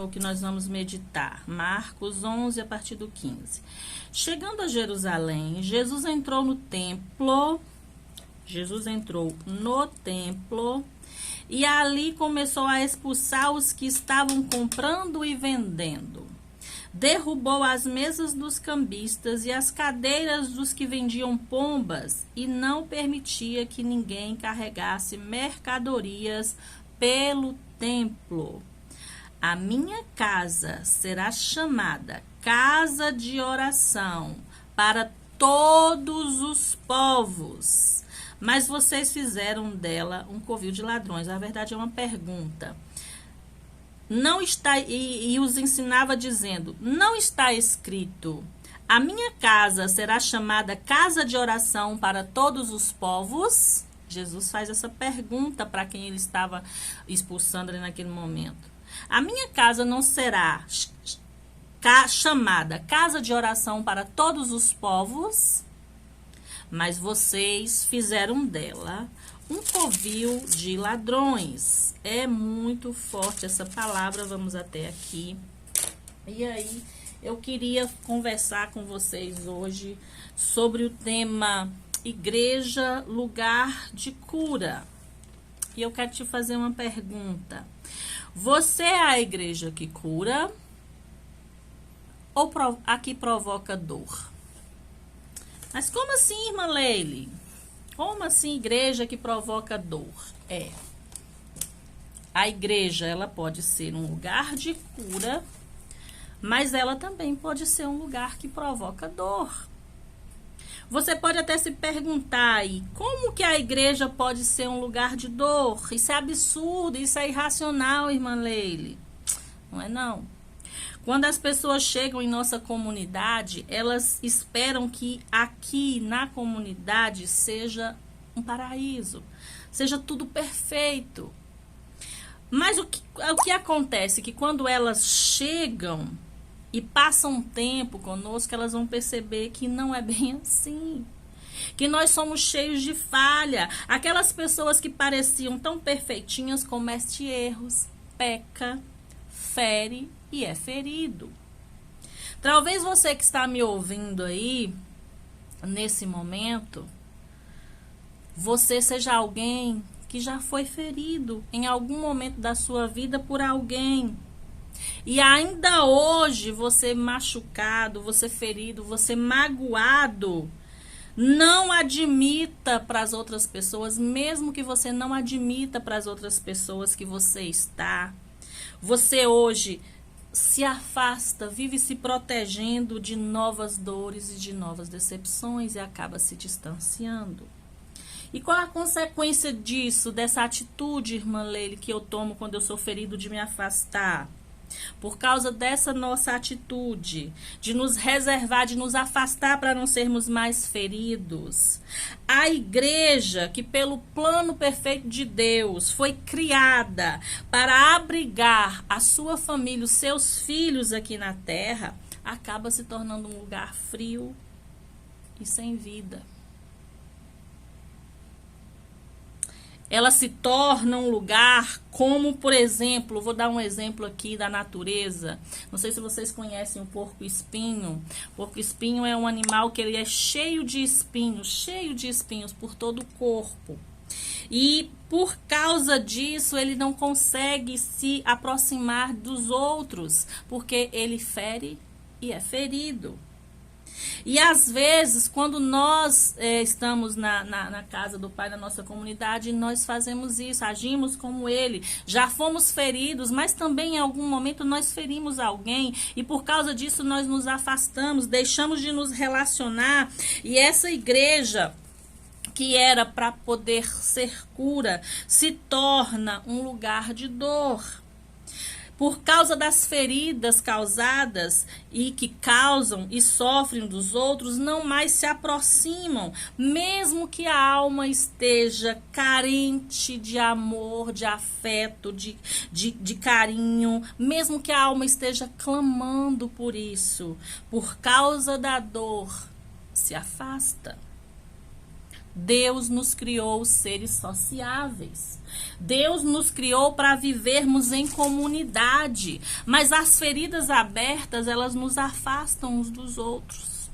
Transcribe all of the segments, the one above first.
o que nós vamos meditar. Marcos 11, a partir do 15. Chegando a Jerusalém, Jesus entrou no templo e ali começou a expulsar os que estavam comprando e vendendo. Derrubou as mesas dos cambistas e as cadeiras dos que vendiam pombas e não permitia que ninguém carregasse mercadorias pelo templo. A minha casa será chamada casa de oração para todos os povos, mas vocês fizeram dela um covil de ladrões. A verdade é uma pergunta. Não está, e os ensinava dizendo, não está escrito, a minha casa será chamada casa de oração para todos os povos? Jesus faz essa pergunta para quem ele estava expulsando ali naquele momento. A minha casa não será chamada casa de oração para todos os povos, mas vocês fizeram dela um covil de ladrões. É muito forte essa palavra, vamos até aqui. E aí, eu queria conversar com vocês hoje sobre o tema igreja, lugar de cura. E eu quero te fazer uma pergunta. Você é a igreja que cura ou a que provoca dor? Mas como assim, irmã Leile? Como assim igreja que provoca dor? A igreja, ela pode ser um lugar de cura, mas ela também pode ser um lugar que provoca dor. Você pode até se perguntar aí, como que a igreja pode ser um lugar de dor? Isso é absurdo, isso é irracional, irmã Leile. Não é não. Quando as pessoas chegam em nossa comunidade, elas esperam que aqui na comunidade seja um paraíso, seja tudo perfeito. Mas o que acontece? Que quando elas chegam e passam um tempo conosco, elas vão perceber que não é bem assim. Que nós somos cheios de falha. Aquelas pessoas que pareciam tão perfeitinhas cometem erros, peca, fere e é ferido. Talvez você que está me ouvindo aí, nesse momento, você seja alguém que já foi ferido em algum momento da sua vida por alguém. E ainda hoje você machucado, você ferido, você magoado, não admita para as outras pessoas, mesmo que você não admita para as outras pessoas que você está. Você hoje se afasta, vive se protegendo de novas dores e de novas decepções e acaba se distanciando. E qual a consequência disso, dessa atitude, irmã Leile, que eu tomo quando eu sou ferido de me afastar? Por causa dessa nossa atitude, de nos reservar, de nos afastar para não sermos mais feridos. A igreja, que pelo plano perfeito de Deus foi criada para abrigar a sua família, os seus filhos aqui na terra, acaba se tornando um lugar frio e sem vida. Ela se torna um lugar como, por exemplo, vou dar um exemplo aqui da natureza. Não sei se vocês conhecem o porco-espinho. O porco-espinho é um animal que ele é cheio de espinhos por todo o corpo. E por causa disso, ele não consegue se aproximar dos outros, porque ele fere e é ferido. E às vezes, quando nós estamos na casa do Pai, na nossa comunidade, nós fazemos isso, agimos como Ele. Já fomos feridos, mas também em algum momento nós ferimos alguém e por causa disso nós nos afastamos, deixamos de nos relacionar. E essa igreja, que era para poder ser cura, se torna um lugar de dor. Por causa das feridas causadas e que causam e sofrem dos outros, não mais se aproximam, mesmo que a alma esteja carente de amor, de afeto, de carinho, mesmo que a alma esteja clamando por isso, por causa da dor, se afasta. Deus nos criou seres sociáveis. Deus nos criou para vivermos em comunidade. Mas as feridas abertas, elas nos afastam uns dos outros.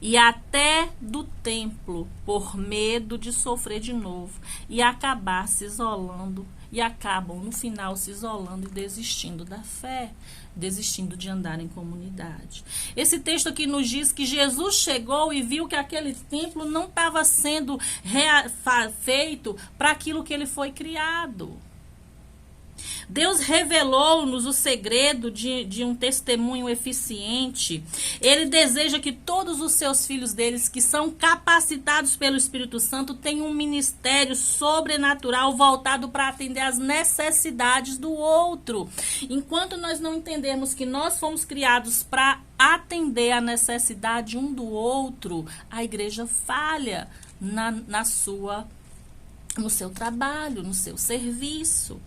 E até do templo, por medo de sofrer de novo e acabar se isolando. E acabam, no final, se isolando e desistindo da fé, desistindo de andar em comunidade. Esse texto aqui nos diz que Jesus chegou e viu que aquele templo não estava sendo feito para aquilo que ele foi criado. Deus revelou-nos o segredo de um testemunho eficiente. Ele deseja que todos os seus filhos deles, que são capacitados pelo Espírito Santo, tenham um ministério sobrenatural voltado para atender às necessidades do outro. Enquanto nós não entendermos que nós fomos criados para atender a necessidade um do outro, a igreja falha no seu trabalho, no seu serviço.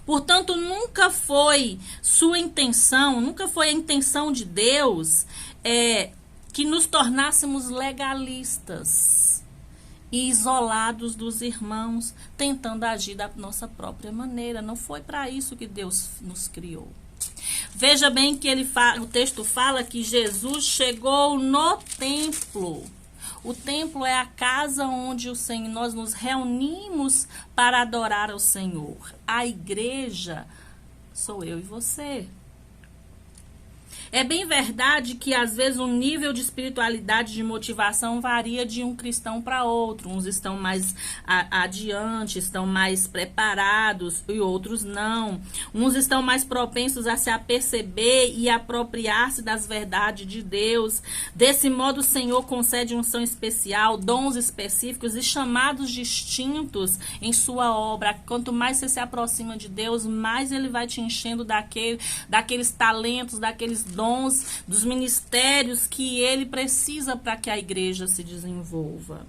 Portanto, nunca foi sua intenção, nunca foi a intenção de Deus que nos tornássemos legalistas e isolados dos irmãos, tentando agir da nossa própria maneira. Não foi para isso que Deus nos criou. Veja bem que o texto fala que Jesus chegou no templo. O templo é a casa onde nós nos reunimos para adorar ao Senhor. A igreja sou eu e você. É bem verdade que às vezes o nível de espiritualidade, de motivação varia de um cristão para outro. Uns estão mais adiante, estão mais preparados e outros não. Uns estão mais propensos a se aperceber e apropriar-se das verdades de Deus. Desse modo, o Senhor concede unção especial, dons específicos e chamados distintos em sua obra. Quanto mais você se aproxima de Deus, mais Ele vai te enchendo daqueles talentos, daqueles dons, dos ministérios que ele precisa para que a igreja se desenvolva.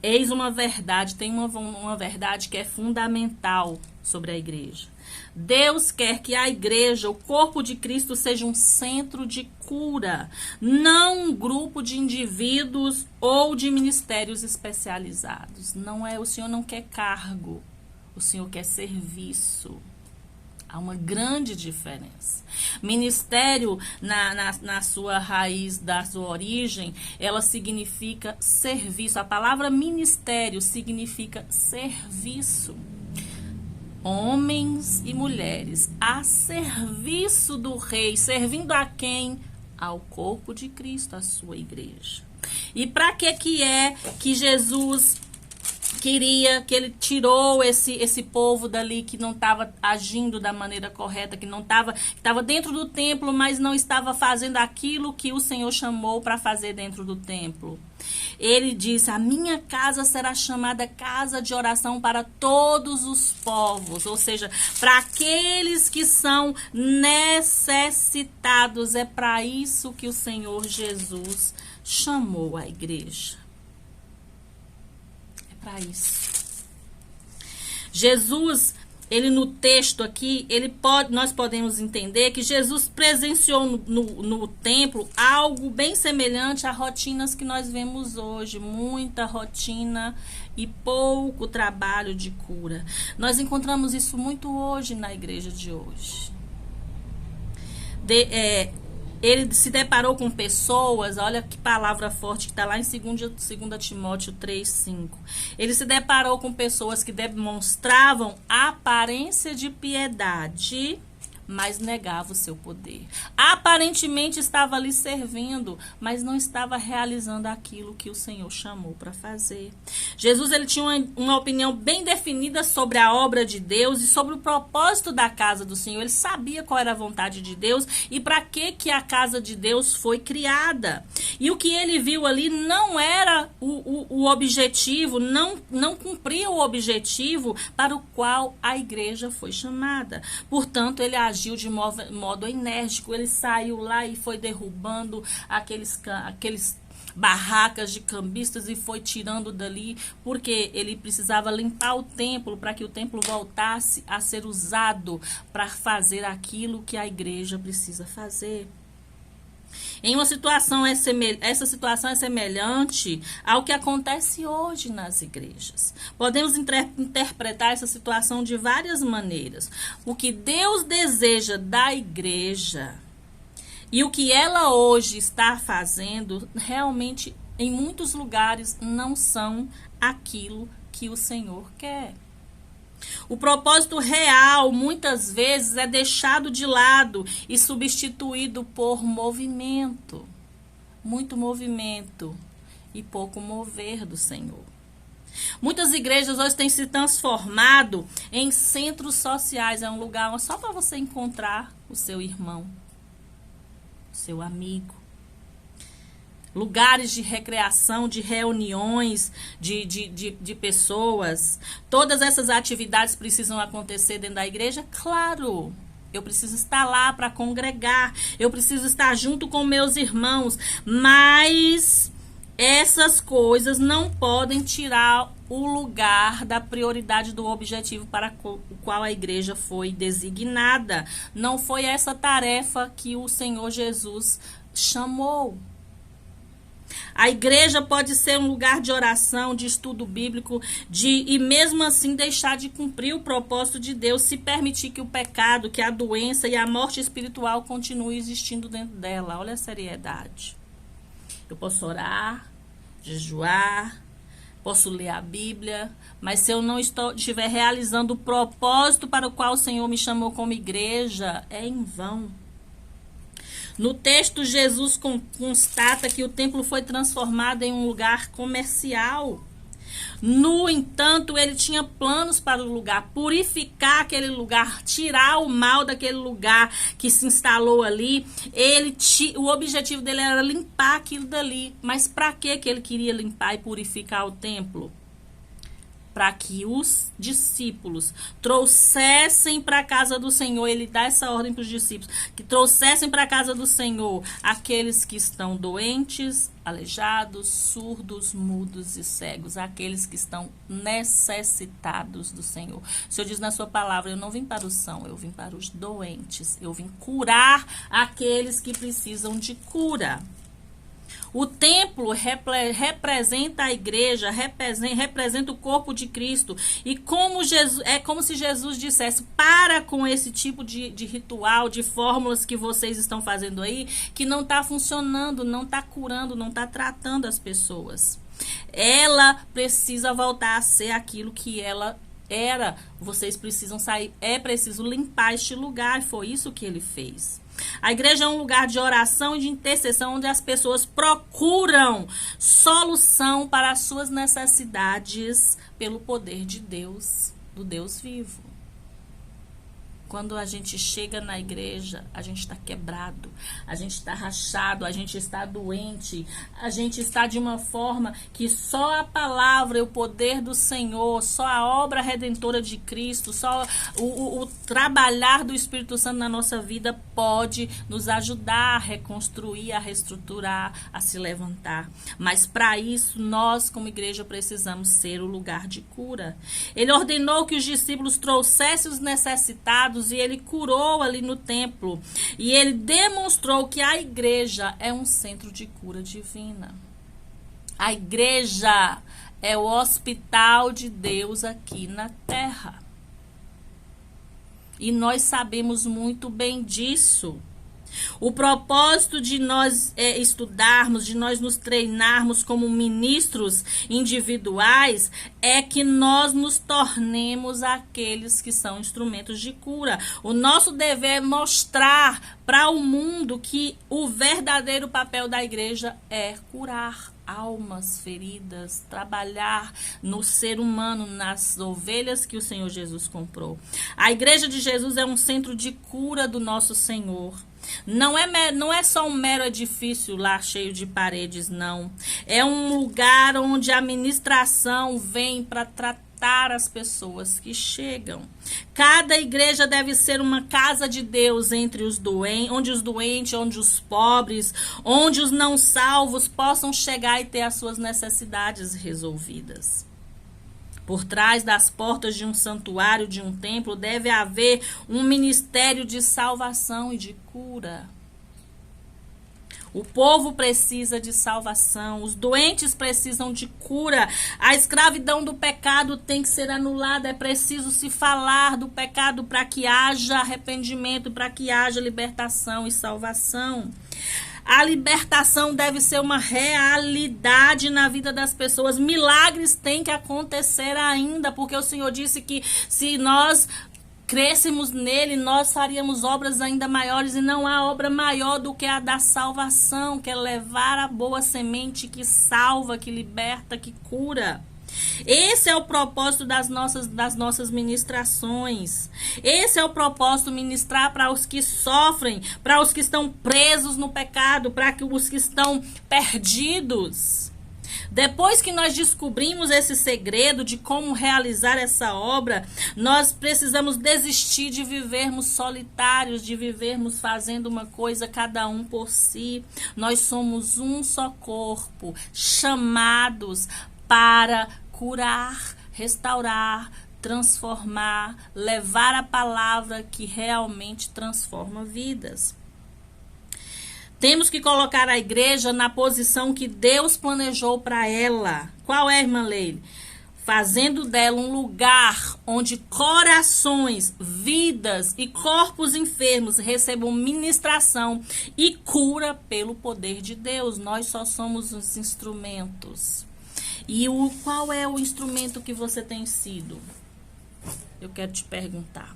Eis uma verdade, tem uma verdade que é fundamental sobre a igreja. Deus quer que a igreja, o corpo de Cristo, seja um centro de cura, não um grupo de indivíduos ou de ministérios especializados. O Senhor não quer cargo, o Senhor quer serviço. Há uma grande diferença. Ministério, na sua raiz, da sua origem, ela significa serviço. A palavra ministério significa serviço. Homens e mulheres a serviço do rei, servindo a quem? Ao corpo de Cristo, a sua igreja. E para que é que Jesus queria, que ele tirou esse povo dali que não estava agindo da maneira correta, que estava dentro do templo, mas não estava fazendo aquilo que o Senhor chamou para fazer dentro do templo? Ele disse: a minha casa será chamada casa de oração para todos os povos, ou seja, para aqueles que são necessitados. É para isso que o Senhor Jesus chamou a igreja. Para isso. Jesus, ele no texto aqui, nós podemos entender que Jesus presenciou no templo algo bem semelhante a rotinas que nós vemos hoje. Muita rotina e pouco trabalho de cura. Nós encontramos isso muito hoje na igreja de hoje. Ele se deparou com pessoas, olha que palavra forte que está lá em 2 Timóteo 3:5. Ele se deparou com pessoas que demonstravam aparência de piedade, mas negava o seu poder. Aparentemente estava ali servindo, mas não estava realizando aquilo que o Senhor chamou para fazer. Jesus, ele tinha uma opinião bem definida sobre a obra de Deus e sobre o propósito da casa do Senhor. Ele sabia qual era a vontade de Deus e para que a casa de Deus foi criada. E o que ele viu ali não era o objetivo, não cumpria o objetivo para o qual a igreja foi chamada. Portanto, ele agiu de modo enérgico. Ele saiu lá e foi derrubando aqueles barracas de cambistas e foi tirando dali, porque ele precisava limpar o templo para que o templo voltasse a ser usado para fazer aquilo que a igreja precisa fazer. Em uma situação essa situação é semelhante ao que acontece hoje nas igrejas. Podemos interpretar essa situação de várias maneiras. O que Deus deseja da igreja e o que ela hoje está fazendo, realmente, em muitos lugares, não são aquilo que o Senhor quer. O propósito real, muitas vezes, é deixado de lado e substituído por movimento. Muito movimento e pouco mover do Senhor. Muitas igrejas hoje têm se transformado em centros sociais. É um lugar só para você encontrar o seu irmão, o seu amigo. Lugares de recreação, de reuniões de pessoas. Todas essas atividades precisam acontecer dentro da igreja? Claro! Eu preciso estar lá para congregar. Eu preciso estar junto com meus irmãos. Mas essas coisas não podem tirar o lugar da prioridade do objetivo para o qual a igreja foi designada. Não foi essa tarefa que o Senhor Jesus chamou. A igreja pode ser um lugar de oração, de estudo bíblico, e mesmo assim deixar de cumprir o propósito de Deus, se permitir que o pecado, que a doença e a morte espiritual continuem existindo dentro dela. Olha a seriedade. Eu posso orar, jejuar, posso ler a Bíblia, mas se eu não estiver realizando o propósito para o qual o Senhor me chamou como igreja, é em vão. No texto, Jesus constata que o templo foi transformado em um lugar comercial. No entanto, ele tinha planos para o lugar, purificar aquele lugar, tirar o mal daquele lugar que se instalou ali. O objetivo dele era limpar aquilo dali. Mas para que ele queria limpar e purificar o templo? Para que os discípulos trouxessem para a casa do Senhor, ele dá essa ordem para os discípulos, que trouxessem para a casa do Senhor aqueles que estão doentes, aleijados, surdos, mudos e cegos, aqueles que estão necessitados do Senhor. O Senhor diz na sua palavra, eu não vim para os sãos, eu vim para os doentes, eu vim curar aqueles que precisam de cura. O templo representa a igreja, representa o corpo de Cristo. E é como se Jesus dissesse, para com esse tipo de ritual, de fórmulas que vocês estão fazendo aí, que não está funcionando, não está curando, não está tratando as pessoas. Ela precisa voltar a ser aquilo que ela era. Vocês precisam sair, é preciso limpar este lugar, e foi isso que ele fez. A igreja é um lugar de oração e de intercessão onde as pessoas procuram solução para as suas necessidades pelo poder de Deus, do Deus vivo. Quando a gente chega na igreja, a gente está quebrado, a gente está rachado, a gente está doente, a gente está de uma forma que só a palavra e o poder do Senhor, só a obra redentora de Cristo, só o trabalhar do Espírito Santo na nossa vida pode nos ajudar a reconstruir, a reestruturar, a se levantar. Mas para isso, nós como igreja precisamos ser o lugar de cura. Ele ordenou que os discípulos trouxessem os necessitados e ele curou ali no templo. E ele demonstrou que a igreja é um centro de cura divina. A igreja é o hospital de Deus aqui na terra. E nós sabemos muito bem disso. O propósito de nós estudarmos, de nós nos treinarmos como ministros individuais, é que nós nos tornemos aqueles que são instrumentos de cura. O nosso dever é mostrar para o mundo que o verdadeiro papel da igreja é curar almas feridas, trabalhar no ser humano, nas ovelhas que o Senhor Jesus comprou. A igreja de Jesus é um centro de cura do nosso Senhor. Não é só um mero edifício lá cheio de paredes, não. É um lugar onde a administração vem para tratar as pessoas que chegam. Cada igreja deve ser uma casa de Deus entre os doentes, onde os pobres, onde os não salvos possam chegar e ter as suas necessidades resolvidas. Por trás das portas de um santuário, de um templo, deve haver um ministério de salvação e de cura. O povo precisa de salvação, os doentes precisam de cura, a escravidão do pecado tem que ser anulada, é preciso se falar do pecado para que haja arrependimento, para que haja libertação e salvação. A libertação deve ser uma realidade na vida das pessoas. Milagres têm que acontecer ainda, porque o Senhor disse que se nós crescêssemos nele, nós faríamos obras ainda maiores, e não há obra maior do que a da salvação, que é levar a boa semente que salva, que liberta, que cura. Esse é o propósito das nossas ministrações. Esse é o propósito, ministrar para os que sofrem, para os que estão presos no pecado, para os que estão perdidos. Depois que nós descobrimos esse segredo de como realizar essa obra, nós precisamos desistir de vivermos solitários, de vivermos fazendo uma coisa cada um por si. Nós somos um só corpo, chamados para curar, restaurar, transformar, levar a palavra que realmente transforma vidas. Temos que colocar a igreja na posição que Deus planejou para ela. Qual é, irmã Leile? Fazendo dela um lugar onde corações, vidas e corpos enfermos recebam ministração e cura pelo poder de Deus. Nós só somos os instrumentos. E qual é o instrumento que você tem sido? Eu quero te perguntar.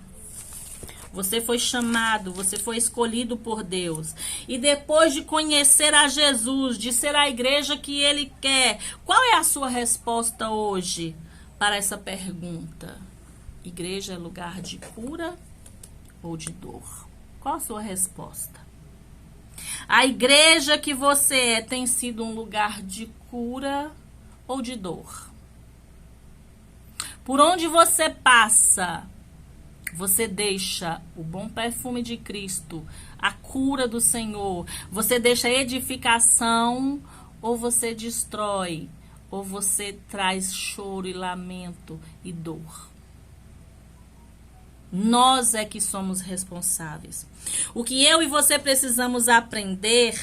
Você foi chamado, você foi escolhido por Deus. E depois de conhecer a Jesus, de ser a igreja que Ele quer, qual é a sua resposta hoje para essa pergunta? Igreja é lugar de cura ou de dor? Qual a sua resposta? A igreja que você é tem sido um lugar de cura ou de dor? Por onde você passa, você deixa o bom perfume de Cristo, a cura do Senhor, você deixa a edificação, ou você destrói, ou você traz choro e lamento e dor? Nós é que somos responsáveis. O que eu e você precisamos aprender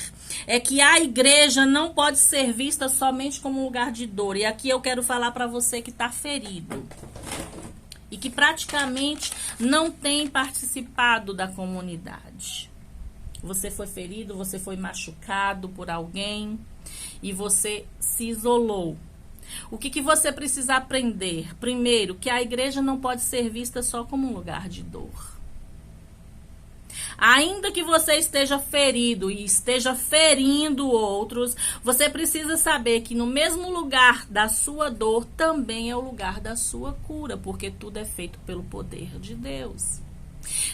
é que a igreja não pode ser vista somente como um lugar de dor. E aqui eu quero falar para você que está ferido e que praticamente não tem participado da comunidade. Você foi ferido, você foi machucado por alguém e você se isolou. O que você precisa aprender? Primeiro, que a igreja não pode ser vista só como um lugar de dor. Ainda que você esteja ferido e esteja ferindo outros, você precisa saber que no mesmo lugar da sua dor também é o lugar da sua cura, porque tudo é feito pelo poder de Deus.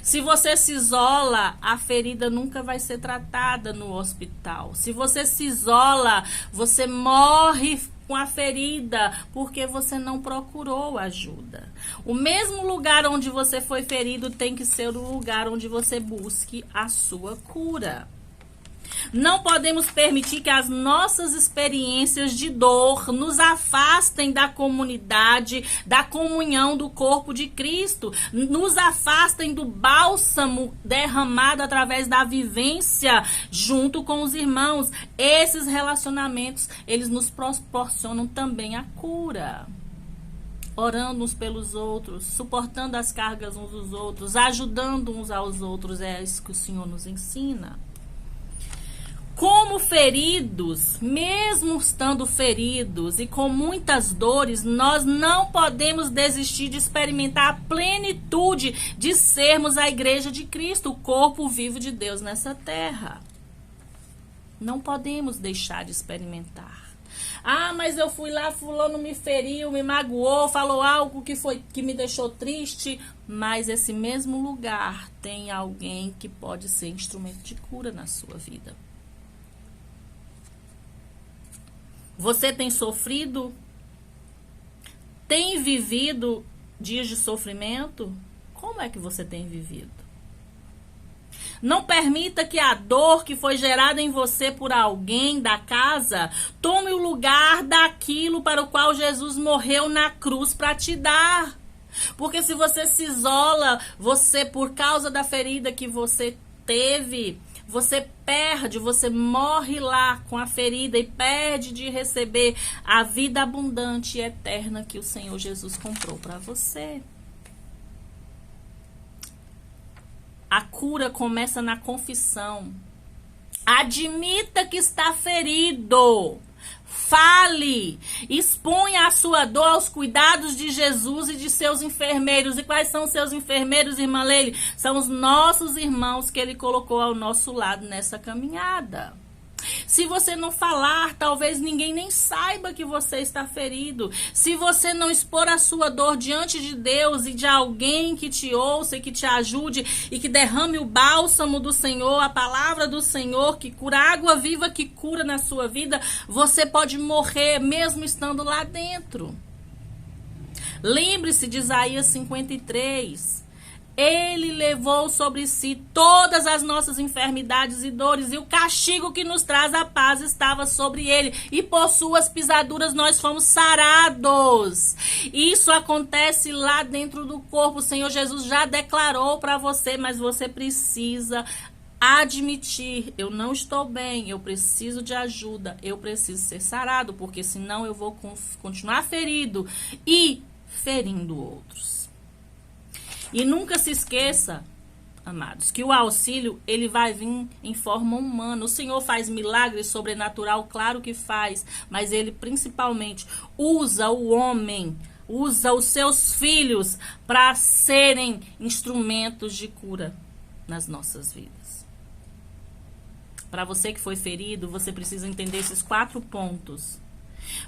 Se você se isola, a ferida nunca vai ser tratada no hospital. Se você se isola, você morre com a ferida porque você não procurou ajuda. O mesmo lugar onde você foi ferido tem que ser o lugar onde você busque a sua cura. Não podemos permitir que as nossas experiências de dor nos afastem da comunidade, da comunhão do corpo de Cristo, nos afastem do bálsamo derramado através da vivência junto com os irmãos. Esses relacionamentos, eles nos proporcionam também a cura. Orando uns pelos outros, suportando as cargas uns dos outros, ajudando uns aos outros, é isso que o Senhor nos ensina. Como feridos, mesmo estando feridos e com muitas dores, nós não podemos desistir de experimentar a plenitude de sermos a igreja de Cristo, o corpo vivo de Deus nessa terra. Não podemos deixar de experimentar. Ah, mas eu fui lá, fulano me feriu, me magoou, falou algo que me deixou triste. Mas esse mesmo lugar tem alguém que pode ser instrumento de cura na sua vida. Você tem sofrido? Tem vivido dias de sofrimento? Como é que você tem vivido? Não permita que a dor que foi gerada em você por alguém da casa tome o lugar daquilo para o qual Jesus morreu na cruz para te dar. Porque se você se isola, você, por causa da ferida que você teve, você perde, você morre lá com a ferida e perde de receber a vida abundante e eterna que o Senhor Jesus comprou para você. A cura começa na confissão. Admita que está ferido. Fale, exponha a sua dor aos cuidados de Jesus e de seus enfermeiros. E quais são os seus enfermeiros, irmã Leile? São os nossos irmãos que ele colocou ao nosso lado nessa caminhada. Se você não falar, talvez ninguém nem saiba que você está ferido. Se você não expor a sua dor diante de Deus e de alguém que te ouça e que te ajude e que derrame o bálsamo do Senhor, a palavra do Senhor, que cura, a água viva que cura na sua vida, você pode morrer mesmo estando lá dentro. Lembre-se de Isaías 53. Ele levou sobre si todas as nossas enfermidades e dores, e o castigo que nos traz a paz estava sobre ele, e por suas pisaduras nós fomos sarados. Isso acontece lá dentro do corpo. O Senhor Jesus já declarou para você, mas você precisa admitir: eu não estou bem, eu preciso de ajuda, eu preciso ser sarado, porque senão eu vou continuar ferido e ferindo outros. E nunca se esqueça, amados, que o auxílio, ele vai vir em forma humana. O Senhor faz milagres sobrenatural, claro que faz, mas ele principalmente usa o homem, usa os seus filhos para serem instrumentos de cura nas nossas vidas. Para você que foi ferido, você precisa entender esses 4 pontos.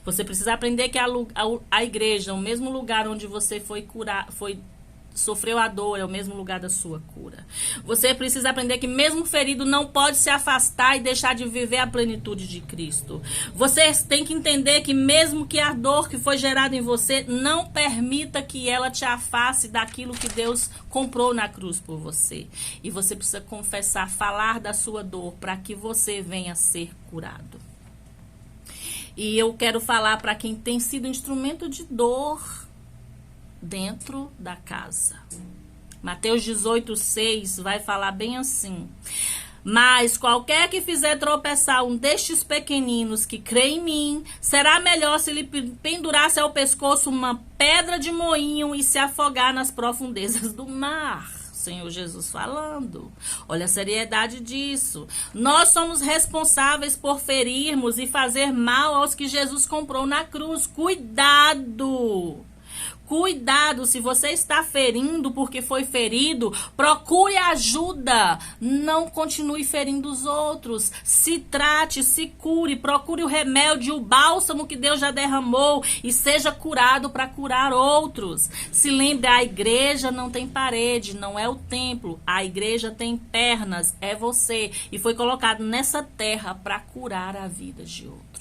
Você precisa aprender que a igreja, o mesmo lugar onde você sofreu a dor, é o mesmo lugar da sua cura. Você precisa aprender que mesmo ferido não pode se afastar e deixar de viver a plenitude de Cristo. Você tem que entender que mesmo que a dor que foi gerada em você, não permita que ela te afaste daquilo que Deus comprou na cruz por você. E você precisa confessar, falar da sua dor para que você venha a ser curado. E eu quero falar para quem tem sido instrumento de dor dentro da casa. Mateus 18:6 vai falar bem assim: mas qualquer que fizer tropeçar um destes pequeninos que crê em mim, será melhor se lhe pendurasse ao pescoço uma pedra de moinho e se afogar nas profundezas do mar. Senhor Jesus falando. Olha a seriedade disso. Nós somos responsáveis por ferirmos e fazer mal aos que Jesus comprou na cruz. Cuidado! Cuidado, se você está ferindo porque foi ferido, procure ajuda. Não continue ferindo os outros. Se trate, se cure, procure o remédio, o bálsamo que Deus já derramou e seja curado para curar outros. Se lembre, a igreja não tem parede, não é o templo. A igreja tem pernas, é você. E foi colocado nessa terra para curar a vida de outros.